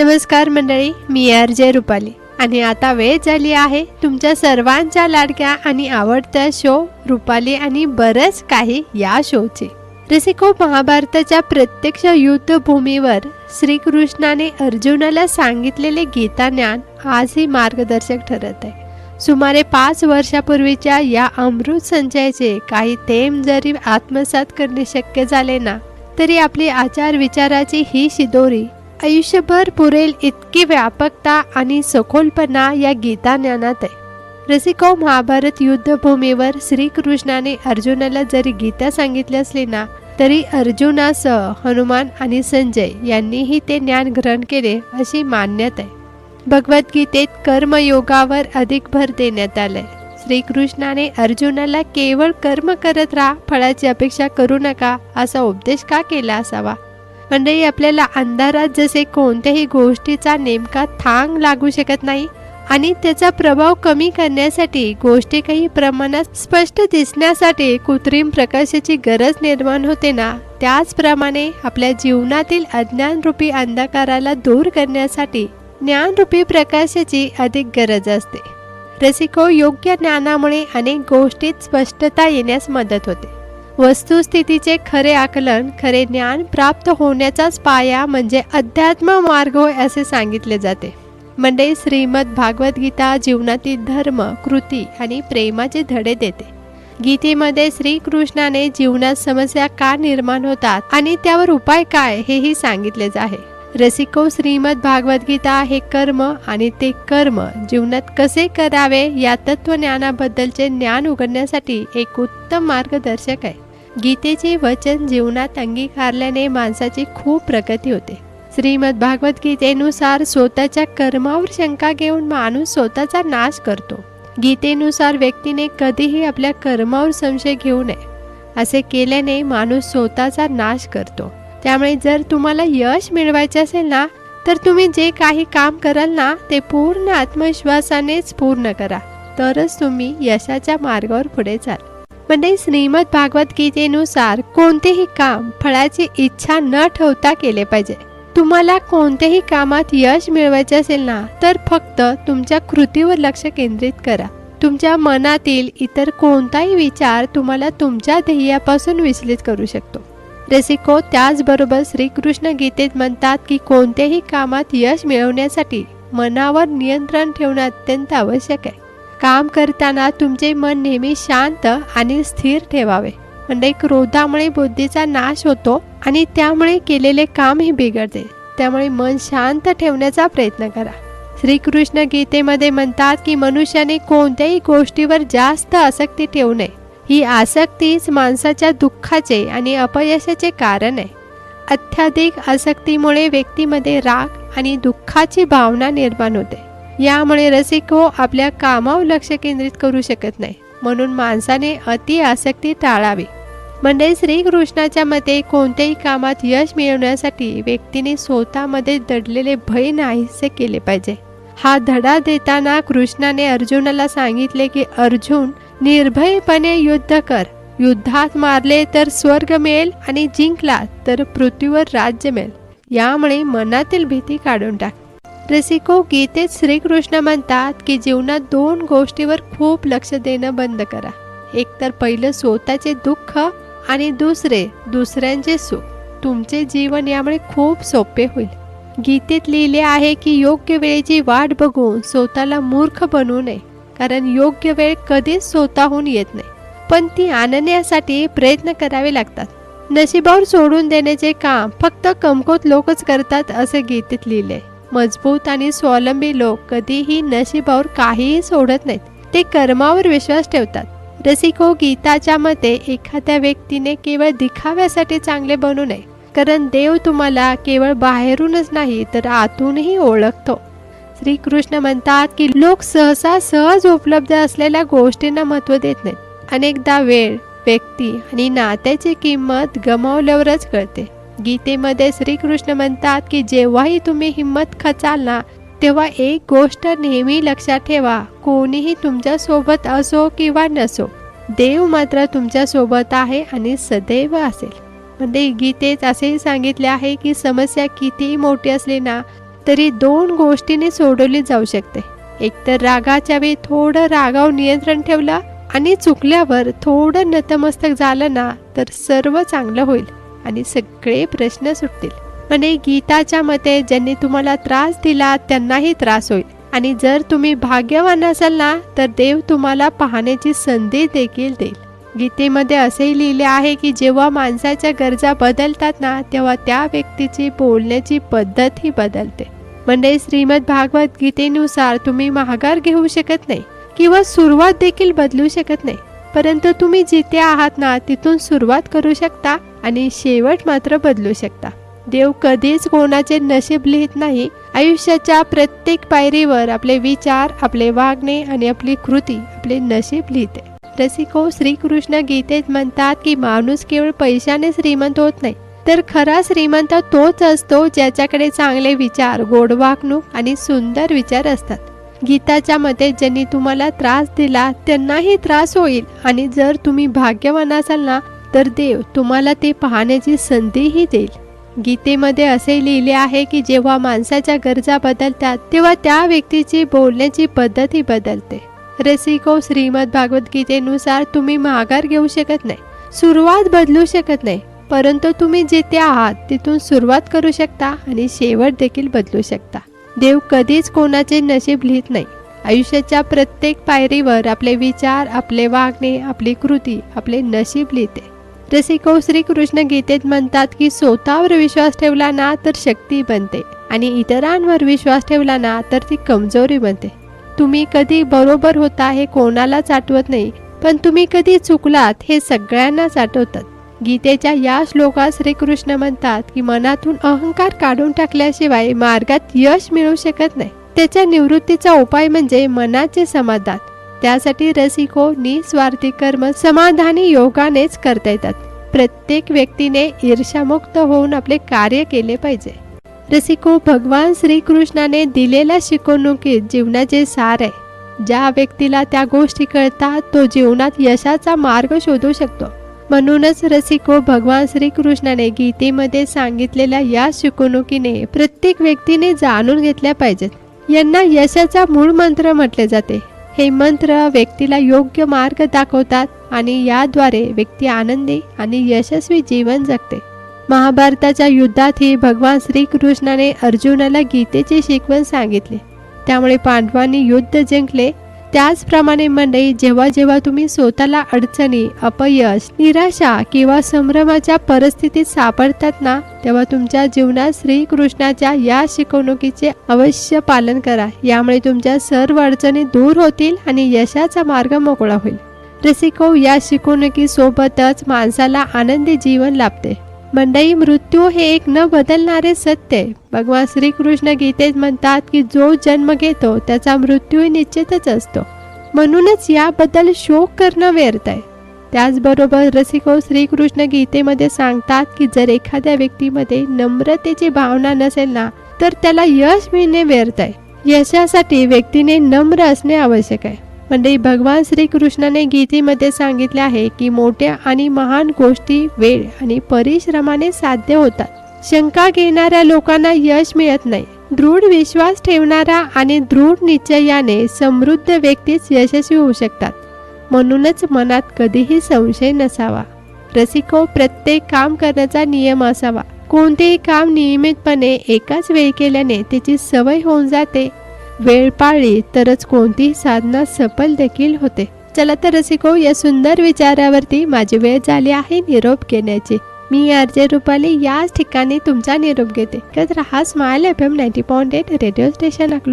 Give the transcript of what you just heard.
नमस्कार मंडळी, मी आर.जे. रुपाली आणि आता वेळ झाली आहे तुमच्या सर्वांच्या लाडक्या आणि आवडत्या शो रुपाली आणि बरंच काही या शोची. रसिको, महाभारताच्या प्रत्यक्ष युद्धभूमीवर श्रीकृष्णाने अर्जुनाला सांगितलेले गीता ज्ञान आजही मार्गदर्शक ठरत आहे. सुमारे 5 वर्षापूर्वीच्या या अमृत संचयाचे काही थेंब जरी आत्मसात करणे शक्य झाले ना, तरी आपली आचार विचाराची ही शिदोरी आयुष्यभर पुरेल इतकी व्यापकता आणि सखोलपणा या गीता ज्ञानात आहे. रसिको, महाभारत युद्धभूमीवर श्रीकृष्णाने अर्जुनाला जरी गीता सांगितली असली ना, तरी अर्जुनासह हनुमान आणि संजय यांनीही ते ज्ञान ग्रहण केले अशी मान्यता आहे. भगवद्गीतेत कर्मयोगावर अधिक भर देण्यात आलाय. श्रीकृष्णाने अर्जुनाला केवळ कर्म करत राहा, फळाची अपेक्षा करू नका असा उपदेश का केला असावा? मंडळी, आपल्याला अंधारात जसे कोणत्याही गोष्टीचा नेमका थांग लागू शकत नाही आणि त्याचा प्रभाव कमी करण्यासाठी गोष्टी काही प्रमाणात स्पष्ट दिसण्यासाठी कृत्रिम प्रकाशाची गरज निर्माण होते ना, त्याचप्रमाणे आपल्या जीवनातील अज्ञानरूपी अंधकाराला दूर करण्यासाठी ज्ञानरूपी प्रकाशाची अधिक गरज असते. रसिको, योग्य ज्ञानामुळे अनेक गोष्टीत स्पष्टता येण्यास मदत होते. वस्तुस्थितीचे खरे आकलन, खरे ज्ञान प्राप्त होण्याचाच पाया म्हणजे अध्यात्म मार्ग होय असे सांगितले जाते. म्हणजे श्रीमद भागवत गीता जीवनातील धर्म, कृती आणि प्रेमाचे धडे देते. गीतेमध्ये श्रीकृष्णाने जीवनात समस्या का निर्माण होतात आणि त्यावर उपाय काय हेही सांगितलेच आहे. रसिको, श्रीमद भागवत गीता हे कर्म आणि ते कर्म जीवनात कसे करावे या तत्वज्ञानाबद्दलचे ज्ञान उघडण्यासाठी एक उत्तम मार्गदर्शक आहे. गीतेचे वचन जीवनात अंगीकारल्याने माणसाची खूप प्रगती होते. श्रीमद भागवत गीतेनुसार स्वतःच्या कर्मावर शंका घेऊन माणूस स्वतःचा नाश करतो. गीतेनुसार व्यक्तीने कधीही आपल्या कर्मावर संशय घेऊ नये. असे केल्याने माणूस स्वतःचा नाश करतो. त्यामुळे जर तुम्हाला यश मिळवायचे असेल ना, तर तुम्ही जे काही काम कराल ना, ते पूर्ण आत्मविश्वासानेच पूर्ण करा, तरच तुम्ही यशाच्या मार्गावर पुढे चाल. म्हणजे श्रीमद भागवत गीतेनुसार कोणतेही काम फळाची इच्छा न ठेवता केले पाहिजे. तुम्हाला कोणत्याही कामात यश मिळवायचे असेल ना, तर फक्त तुमच्या कृतीवर लक्ष केंद्रित करा. तुमच्या मनातील इतर कोणताही विचार तुम्हाला तुमच्या ध्येयापासून विचलित करू शकतो. रसिको, त्याचबरोबर श्रीकृष्ण गीतेत म्हणतात की कोणत्याही कामात यश मिळवण्यासाठी मनावर नियंत्रण ठेवणे अत्यंत आवश्यक आहे. काम करताना तुमचे मन नेहमी शांत आणि स्थिर ठेवावे. म्हणजे क्रोधामुळे बुद्धीचा नाश होतो आणि त्यामुळे केलेले कामही बिघडते. त्यामुळे मन शांत ठेवण्याचा प्रयत्न करा. श्रीकृष्ण गीतेमध्ये म्हणतात की मनुष्याने कोणत्याही गोष्टीवर जास्त आसक्ती ठेवू नये. ही आसक्तीच माणसाच्या दुःखाचे आणि अपयशाचे कारण आहे. अत्याधिक आसक्तीमुळे व्यक्तीमध्ये राग आणि दुःखाची भावना निर्माण होते. यामुळे रसिको आपल्या कामावर लक्ष केंद्रित करू शकत नाही. म्हणून माणसाने अति आसक्ती टाळावी. म्हणजे श्रीकृष्णाच्या मते कोणत्याही कामात यश मिळवण्यासाठी व्यक्तीने स्वतःमध्ये दडलेले भय नाहीसे केले पाहिजे. हा धडा देताना कृष्णाने अर्जुनाला सांगितले की अर्जुन, निर्भयपणे युद्ध कर. युद्धात मारले तर स्वर्ग मिळेल आणि जिंकला तर पृथ्वीवर राज्य मिळेल. यामुळे मनातील भीती काढून टाक. रसिको, गीतेत श्रीकृष्ण म्हणतात की जीवनात 2 गोष्टीवर खूप लक्ष देणं बंद करा. एक तर पहिलं स्वतःचे दुःख आणि दुसऱ्यांचे सुख. तुमचे जीवन यामुळे खूप सोपे होईल. गीतेत लिहिले आहे की योग्य वेळेची वाट बघून स्वतःला मूर्ख बनवू नये, कारण योग्य वेळ कधीच स्वतःहून येत नाही, पण ती आणण्यासाठी प्रयत्न करावे लागतात. नशिबावर सोडून देण्याचे काम फक्त कमकुवत लोकच करतात असे गीतेत लिहिले. मजबूत आणि स्वावलंबी लोक कधीही नशिबावर काहीही सोडत नाहीत. ते कर्मावर विश्वास ठेवतात. रसिको, गीताच्या मते एखाद्या व्यक्तीने केवळ दिखाव्यासाठी चांगले बनू नये, कारण देव तुम्हाला केवळ बाहेरूनच नाही तर आतूनही ओळखतो. श्रीकृष्ण म्हणतात की लोक सहसा सहज उपलब्ध असलेल्या गोष्टींना महत्त्व देत नाहीत. अनेकदा वेळ, व्यक्ती आणि नात्याची किंमत गमावल्यावरच कळते. गीतेमध्ये श्रीकृष्ण म्हणतात की जेव्हाही तुम्ही हिंमत खचाल ना, तेव्हा एक गोष्ट नेहमी लक्षात ठेवा, कोणीही तुमच्या सोबत असो किंवा नसो, देव मात्र तुमच्या सोबत आहे आणि सदैव असेल. म्हणजे गीतेत असेही सांगितले आहे की समस्या कितीही मोठी असली ना, तरी 2 गोष्टींनी सोडवली जाऊ शकते. एकतर रागाच्या वेळी थोडं रागावर नियंत्रण ठेवलं आणि चुकल्यावर थोडं नतमस्तक झालं ना, तर सर्व चांगलं होईल आणि सगळे प्रश्न सुटतील. म्हणजे गीताच्या मते ज्यांनी तुम्हाला त्रास दिला त्यांनाही त्रास होईल. आणि जर तुम्ही भाग्यवान असाल ना, तर देव तुम्हाला पाहण्याची संधी देखील देईल. गीतेमध्ये असेही लिहिले आहे की जेव्हा माणसाच्या गरजा बदलतात ना, तेव्हा त्या व्यक्तीची बोलण्याची पद्धतही बदलते. म्हणजे श्रीमद भागवत गीतेनुसार तुम्ही माघार घेऊ शकत नाही किंवा सुरुवात देखील बदलू शकत नाही, परंतु तुम्ही जिथे आहात ना तिथून सुरुवात करू शकता आणि शेवट मात्र बदलू शकता. देव कधीच कोणाचे नशीब लिहित नाही. आयुष्याच्या प्रत्येक पायरीवर आपले विचार, आपले वागणे आणि आपली कृती आपले नशीब लिहिते. रसिको, श्रीकृष्ण गीतेत म्हणतात की माणूस केवळ पैशाने श्रीमंत होत नाही, तर खरा श्रीमंत तोच असतो ज्याच्याकडे चांगले विचार, गोड वागणूक आणि सुंदर विचार असतात. गीताच्या मते ज्यांनी तुम्हाला त्रास दिला त्यांनाही त्रास होईल आणि जर तुम्ही भाग्यवान असाल ना, तर देव तुम्हाला ते पाहण्याची संधीही देईल. गीतेमध्ये असे लिहिले आहे की जेव्हा माणसाच्या गरजा बदलतात तेव्हा त्या व्यक्तीची बोलण्याची पद्धतही बदलते. रसिको, श्रीमद भागवत गीतेनुसार तुम्ही माघार घेऊ शकत नाही, सुरुवात बदलू शकत नाही, परंतु तुम्ही जिथे आहात तिथून सुरुवात करू शकता आणि शेवट देखील बदलू शकता. देव कधीच कोणाचे नशीब लिहित नाही. आयुष्याच्या प्रत्येक पायरीवर आपले विचार, आपले वागणे, आपली कृती आपले नशीब लिहिते. रसिको, श्रीकृष्ण गीतेत म्हणतात की स्वतःवर विश्वास ठेवला ना तर शक्ती बनते आणि इतरांवर विश्वास ठेवला ना तर ती कमजोरी बनते. तुम्ही कधी बरोबर होता हे कोणालाच आठवत नाही, पण तुम्ही कधी चुकलात हे सगळ्यांनाच आठवतात. गीतेच्या या श्लोकात श्रीकृष्ण म्हणतात की मनातून अहंकार काढून टाकल्याशिवाय मार्गात यश मिळू शकत नाही. त्याच्या निवृत्तीचा उपाय म्हणजे मनाचे समाधान. त्यासाठी रसिको, निस्वार्थी कर्म समाधानी योगानेच करता येतात. प्रत्येक व्यक्तीने ईर्ष्यामुक्त होऊन आपले कार्य केले पाहिजे. रसिको, भगवान श्रीकृष्णाने दिलेल्या शिकवणुकीत जीवनाचे सार आहे. ज्या व्यक्तीला त्या गोष्टी कळतात तो जीवनात यशाचा मार्ग शोधू शकतो. म्हणूनच रसिको, भगवान श्रीकृष्णाने गीतेमध्ये सांगितलेल्या या शिकवणुकीने प्रत्येक व्यक्तीने जाणून घेतल्या पाहिजेत. यांना यशाचा मूळ मंत्र म्हटले जाते. हे मंत्र व्यक्तीला योग्य मार्ग दाखवतात आणि याद्वारे व्यक्ती आनंदी आणि यशस्वी जीवन जगते. महाभारताच्या युद्धातही भगवान श्रीकृष्णाने अर्जुनाला गीतेची शिकवण सांगितली, त्यामुळे पांडवांनी युद्ध जिंकले. त्याचप्रमाणे मंडळी, जेव्हा जेव्हा तुम्ही स्वतःला अडचणी, अपयश, निराशा किंवा संभ्रमाच्या परिस्थितीत सापडतात ना, तेव्हा तुमच्या जीवनात श्रीकृष्णाच्या या शिकवणुकीचे अवश्य पालन करा. यामुळे तुमच्या सर्व अडचणी दूर होतील आणि यशाचा मार्ग मोकळा होईल. रसिको, या शिकवणुकीसोबतच माणसाला आनंदी जीवन लाभते. मंडळी, मृत्यू हे एक न बदलणारे सत्य आहे. भगवान श्रीकृष्ण गीतेत म्हणतात की जो जन्म घेतो त्याचा मृत्यूही निश्चितच असतो. म्हणूनच याबद्दल शोक करणं व्यर्थ आहे. त्याचबरोबर रसिको, श्रीकृष्ण गीतेमध्ये सांगतात की जर एखाद्या व्यक्तीमध्ये नम्रतेची भावना नसेल ना, तर त्याला यश मिळणे व्यर्थ आहे. यशासाठी व्यक्तीने नम्र असणे आवश्यक आहे. म्हणजे भगवान श्रीकृष्णाने गीतेमध्ये सांगितले आहे की मोठ्या आणि महान गोष्टी वेळ आणि परिश्रमाने साध्य होतात. शंका घेणाऱ्या लोकांना यश मिळत नाही. दृढ विश्वास ठेवणारा आणि दृढ निश्चयाने समृद्ध व्यक्तीच यशस्वी होऊ शकतात. म्हणूनच मनात कधीही संशय नसावा. रसिको, प्रत्येक काम करण्याचा नियम असावा. कोणतेही काम नियमितपणे एकाच वेळी केल्याने त्याची सवय होऊन जाते. वेळ पाळली तरच कोणतीही साधना सफल देखील होते. चला तर रसिको, या सुंदर विचारावरती माझी वेळ झाली आहे निरोप घेण्याची. मी आरजे रुपाली याच ठिकाणी तुमचा निरोप घेते. कधी रहा smile FM 90.8 radio station Akluj.